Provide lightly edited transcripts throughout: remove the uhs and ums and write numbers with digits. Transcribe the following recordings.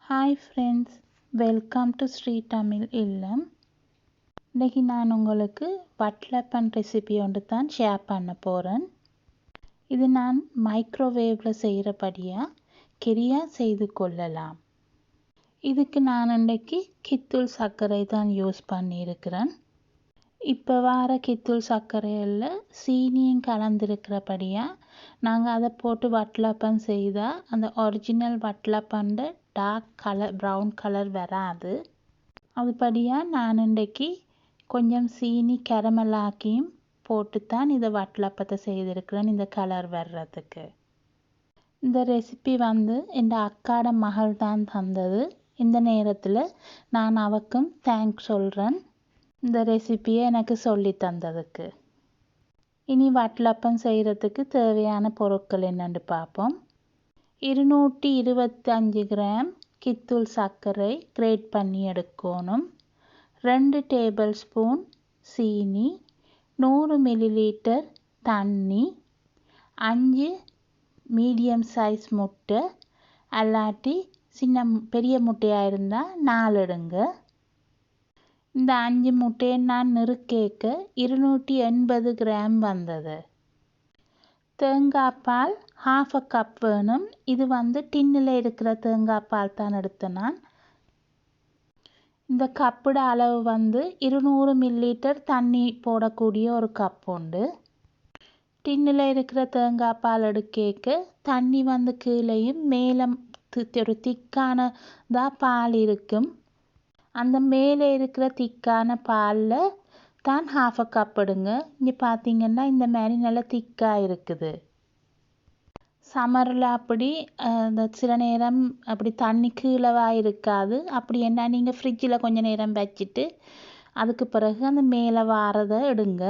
Hi friends, welcome to Sri Tamil Illam. இன்றைக்கி நான் உங்களுக்கு வட்டலப்பன் ரெசிபி ஒன்று தான் ஷேர் பண்ண போகிறேன். இது நான் மைக்ரோவேவில் செய்கிறபடியாக கெரியாக செய்து கொள்ளலாம். இதுக்கு நான் இன்றைக்கி கித்தூள் சர்க்கரை தான் யூஸ் பண்ணியிருக்கிறேன். இப்போ வார கித்தூள் சர்க்கரையில் சீனியும் கலந்துருக்கிறபடியாக நாங்கள் அதை போட்டு வட்டலப்பம் செய்தால் அந்த ஒரிஜினல் வட்டலப்பண்ட டார்க் கலர் ப்ரௌன் கலர் வராது. அதுபடியாக நான் இன்றைக்கி கொஞ்சம் சீனி கரமலாக்கியும் போட்டுத்தான் இதை வட்டலப்பத்தை செய்திருக்கிறேன் இந்த கலர் வர்றதுக்கு. இந்த ரெசிபி என் அக்காட மகள் தான் தந்தது. இந்த நேரத்தில் நான் அவக்கும் தேங்க்ஸ் சொல்கிறேன் இந்த ரெசிபியை எனக்கு சொல்லி தந்ததுக்கு. இனி வட்டலப்பம் செய்கிறதுக்கு தேவையான பொருட்கள் என்னென்னு பார்ப்போம். 225 கிராம் கித்தூள் சர்க்கரை கிரேட் பண்ணி எடுக்கணும். 2 டேபிள் ஸ்பூன் சீனி, 100 மில்லிலீட்டர் தண்ணி, 5 மீடியம் சைஸ் முட்டை, அல்லாட்டி பெரிய முட்டையாக இருந்தால் 4 எடுங்க. இந்த 5 முட்டையை நான் நெருக்கேக்க 280 கிராம் வந்தது. தேங்காய் பால் 1/2 கப் வேணும். இது டின்னில் இருக்கிற தேங்காய் பால் தான் எடுத்தேன் நான். இந்த கப்போட அளவு 200 மில்லிலிட்டர் தண்ணி போடக்கூடிய ஒரு கப் உண்டு. டின்னில் இருக்கிற தேங்காய் பால் எடுக்க தண்ணி கீழேயும் மேலே ஒரு திக்கானதாக பால் இருக்கும். அந்த மேலே இருக்கிற திக்கான பாலில் தான் 1/2 கப் எடுங்க. இங்கே பார்த்தீங்கன்னா இந்த மாதிரி நல்லா திக்காக இருக்குது. சம்மரில் அப்படி இந்த சில நேரம் அப்படி தண்ணி கீழவாக இருக்காது. அப்படி என்ன நீங்கள் ஃப்ரிட்ஜில் கொஞ்சம் நேரம் வச்சுட்டு அதுக்கு பிறகு அந்த மேலே வாரதை எடுங்க.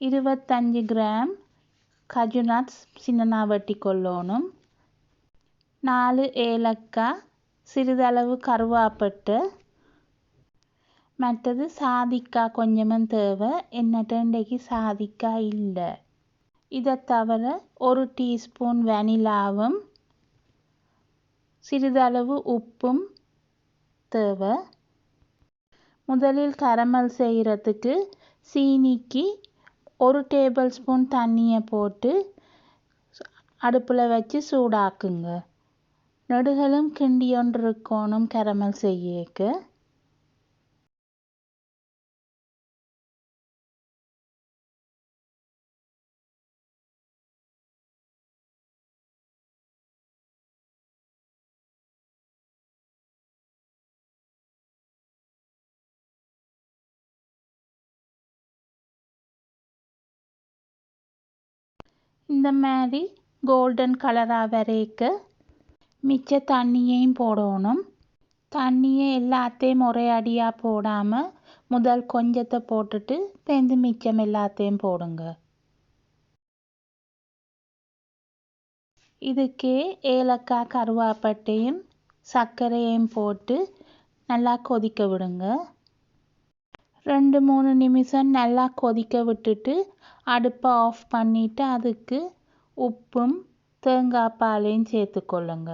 25 கிராம் கஜு நட்ஸ் சின்னனா வெட்டி கொள்ளணும். 4 ஏலக்காய், சிறிதளவு கருவாப்பட்டை, மற்றது சாதிக்காய் கொஞ்சமும் தேவை. என்னட்ட இன்றைக்கி சாதிக்காய் இல்லை. இதை தவிர 1 டீஸ்பூன் வெனிலாவும் சிறிதளவு உப்பும் தேவை. முதலில் கரமல் செய்கிறதுக்கு சீனிக்கு 1 டேபிள் ஸ்பூன் தண்ணியை போட்டு அடுப்பில் வச்சு சூடாக்குங்க. நெடுகளும் கிண்டி ஒன்று இருக்கணும் கரமல் செய்யக்க. இந்த மாதிரி கோல்டன் கலராக வரைக்க மிச்ச தண்ணியையும் போடணும். தண்ணியை எல்லாத்தையும் ஒரே அடியாக போடாமல் முதல் கொஞ்சத்தை போட்டுட்டு பேருந்து மிச்சம் எல்லாத்தையும் போடுங்க. இதுக்கே ஏலக்காய் கருவாப்பட்டையும் சர்க்கரையையும் போட்டு நல்லா கொதிக்க விடுங்க. 2-3 நிமிஷம் நல்லா கொதிக்க விட்டுட்டு அடுப்பை ஆஃப் பண்ணிவிட்டு அதுக்கு உப்பும் தேங்காய் பாலையும் சேர்த்துக்கொள்ளுங்க.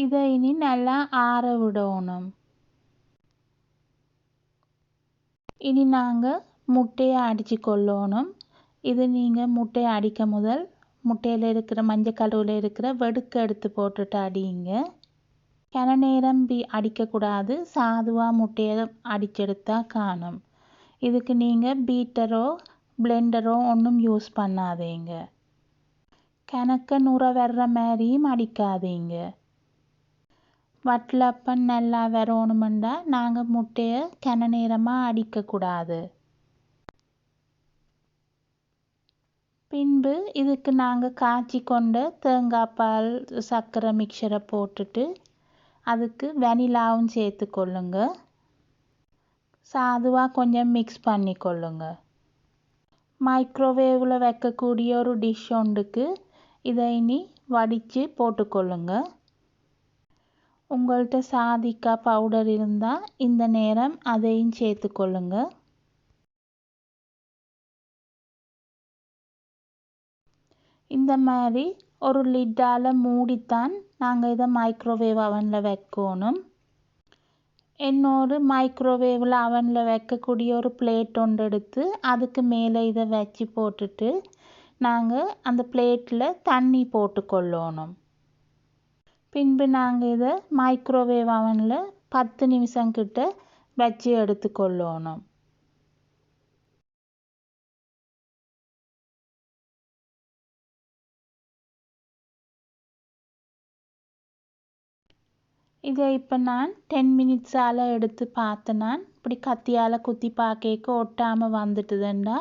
இதை இனி நல்லா ஆற விடணும். இனி நாங்கள் முட்டையை அடித்து கொள்ளணும். இது நீங்கள் முட்டையை அடிக்க முதல் முட்டையில் இருக்கிற மஞ்சள் கலரில் இருக்கிற வெடுக்க எடுத்து போட்டுட்டு அடிங்க. கன நேரம் அடிக்கக்கூடாது. சாதுவாக முட்டையை அடிச்செடுத்தா காணும். இதுக்கு நீங்கள் பீட்டரோ பிளெண்டரோ ஒன்றும் யூஸ் பண்ணாதீங்க. கணக்க நுர வர்ற மாதிரியும் அடிக்காதீங்க. வட்டலப்பம் நல்லா வரணுமெண்டா நாங்கள் முட்டையை கன நேரமாக அடிக்கக்கூடாது. பின்பு இதுக்கு நாங்கள் காய்ச்சி கொண்ட தேங்காய் பால் சர்க்கரை மிக்சரை போட்டுட்டு அதுக்கு வெனிலாவும் சேர்த்து கொள்ளுங்க. சாதுவாக கொஞ்சம் மிக்ஸ் பண்ணிக்கொள்ளுங்க. மைக்ரோவேவில் வைக்கக்கூடிய ஒரு டிஷ் ஒன்றுக்கு இதை இனி வடித்து போட்டுக்கொள்ளுங்க. உங்கள்கிட்ட சாதிக்காய் பவுடர் இருந்தால் இந்த நேரம் அதையும் சேர்த்துக்கொள்ளுங்க. இந்த மாதிரி ஒரு லிட்டால் மூடித்தான் நாங்கள் இதை மைக்ரோவேவ் அவனில் வைக்கணும். இன்னொரு மைக்ரோவேவில் அவனில் வைக்கக்கூடிய ஒரு பிளேட் ஒன்று எடுத்து அதுக்கு மேலே இதை வச்சு போட்டுட்டு நாங்கள் அந்த பிளேட்டில் தண்ணி போட்டுக்கொள்ளணும். பின்பு நாங்கள் இதை மைக்ரோவேவ் அவனில் 10 நிமிஷம் கிட்ட வச்சு எடுத்துக்கொள்ளணும். இதை இப்போ நான் 10 மினிட்ஸால் எடுத்து பார்த்தேன். இப்படி கத்தியால் குத்தி பார்க்க ஒட்டாமல் வந்துட்டுதுண்டா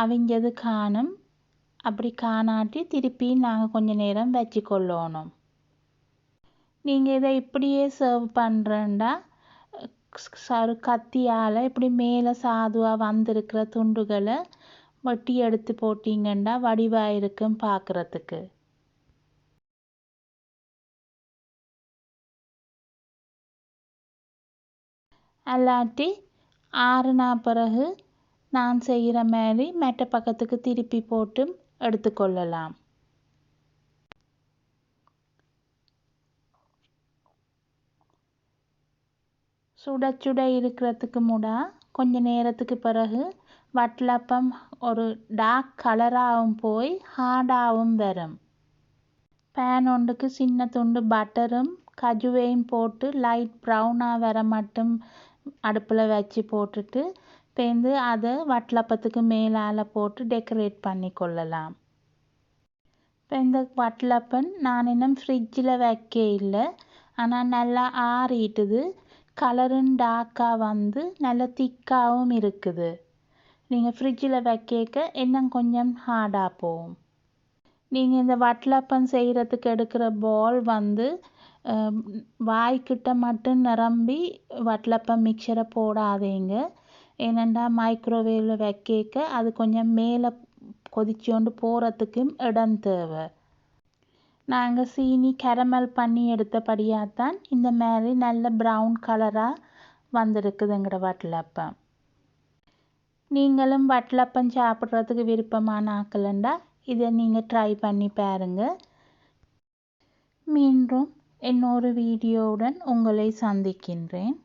அவிஞ்சது காணும். அப்படி காணாட்டி திருப்பி நாங்கள் கொஞ்சம் நேரம் வச்சுக்கொள்ளணும். நீங்கள் இதை இப்படியே சர்வ் பண்ணுறேன்டா கத்தியால் இப்படி மேலே சாதுவாக வந்திருக்கிற துண்டுகளை வெட்டி எடுத்து போட்டிங்கன்னா வடிவாக இருக்கும் பார்க்குறதுக்கு. அல்லாட்டி ஆறுனா பிறகு நான் செய்கிற மாதிரி மெட்ட பக்கத்துக்கு திருப்பி போட்டு எடுத்துக்கொள்ளலாம். சுட சுட இருக்கிறதுக்கு கொஞ்ச நேரத்துக்கு பிறகு வட்டலப்பம் ஒரு டார்க் கலராகவும் போய் ஹார்டாகவும் வரும். பேன் ஒன்றுக்கு சின்ன துண்டு பட்டரும் கஜுவையும் போட்டு லைட் ப்ரௌனாக வர மட்டும் அடுப்பில் வச்சு போட்டுட்டு பேந்து அதை வட்டலப்பத்துக்கு மேலால் போட்டு டெக்கரேட் பண்ணி கொள்ளலாம். இப்போ இந்த வட்டலப்பன் நான் இன்னும் ஃப்ரிட்ஜில் வைக்க இல்லை. ஆனால் நல்லா ஆறிட்டுது. கலரும் டார்க்காக வந்து நல்ல திக்காகவும் இருக்குது. நீங்கள் ஃப்ரிட்ஜில் வைக்க இன்னும் கொஞ்சம் ஹார்டாக போகும். நீங்கள் இந்த வட்டலப்பம் செய்கிறதுக்கு எடுக்கிற பால் வந்து வாய்க்கிட்ட மட்டும் நிரம்பி வட்டலப்பம் மிக்சரை போடாதீங்க. ஏனெண்டா மைக்ரோவேவில் வைக்க அது கொஞ்சம் மேலே கொதிச்சோண்டு போகிறதுக்கும் இடம் தேவை. நாங்கள் சீனி கேரமல் பண்ணி எடுத்தபடியாக தான் இந்த மாதிரி நல்ல ப்ரௌன் கலராக வந்திருக்குதுங்கிற வட்டலப்பம். நீங்களும் வட்டலப்பம் சாப்பிட்றதுக்கு விருப்பமான ஆக்கலண்டா இதை நீங்கள் ட்ரை பண்ணி பாருங்கள். மீண்டும் இன்னொரு வீடியோவுடன் உங்களை சந்திக்கின்றேன்.